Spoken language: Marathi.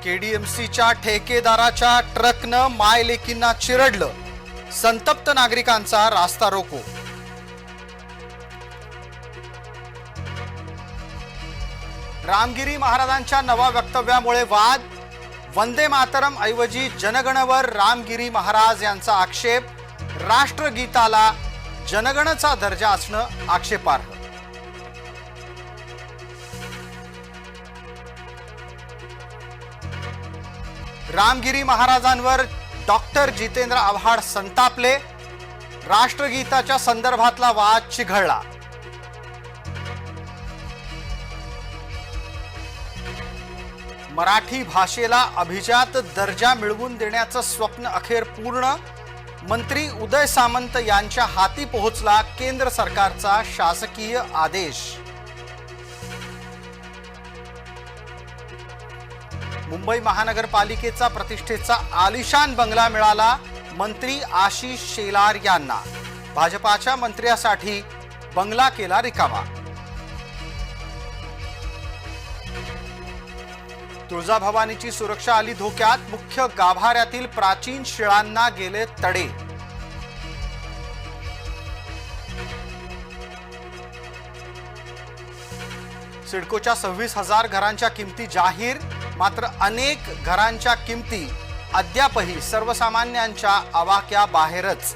केडीएमसीच्या ठेकेदाराच्या ट्रकनं मायलेकींना चिरडलं, संतप्त नागरिकांचा रास्ता रोको. रामगिरी महाराजांच्या नव्या वक्तव्यामुळे वाद, वंदे मातरम ऐवजी जनगणवर रामगिरी महाराज यांचा आक्षेप. राष्ट्रगीताला जनगणचा दर्जा असणं आक्षेपार्ह. रामगिरी महाराजांवर डॉक्टर जितेंद्र आव्हाड संतापले. राष्ट्रगीताच्या संदर्भातला वाद चिघळला. मराठी भाषेला अभिजात दर्जा मिळवून देण्याचं स्वप्न अखेर पूर्ण. मंत्री उदय सामंत यांच्या हाती पोहोचला केंद्र सरकारचा शासकीय आदेश. मुंबई महानगरपालिकेचा प्रतिष्ठेचा आलिशान बंगला मिळाला मंत्री आशिष शेलार यांना. भाजपाच्या मंत्र्यासाठी बंगला केला रिकामा. तुळजाभवानीची सुरक्षा आली धोक्यात. मुख्य गाभाऱ्यातील प्राचीन शिळांना गेले तडे. सिडकोच्या 26,000 घरांच्या किमती जाहीर. मात्र अनेक घरांच्या किमती अद्यापही सर्वसामान्यांच्या आवाक्या बाहेरच.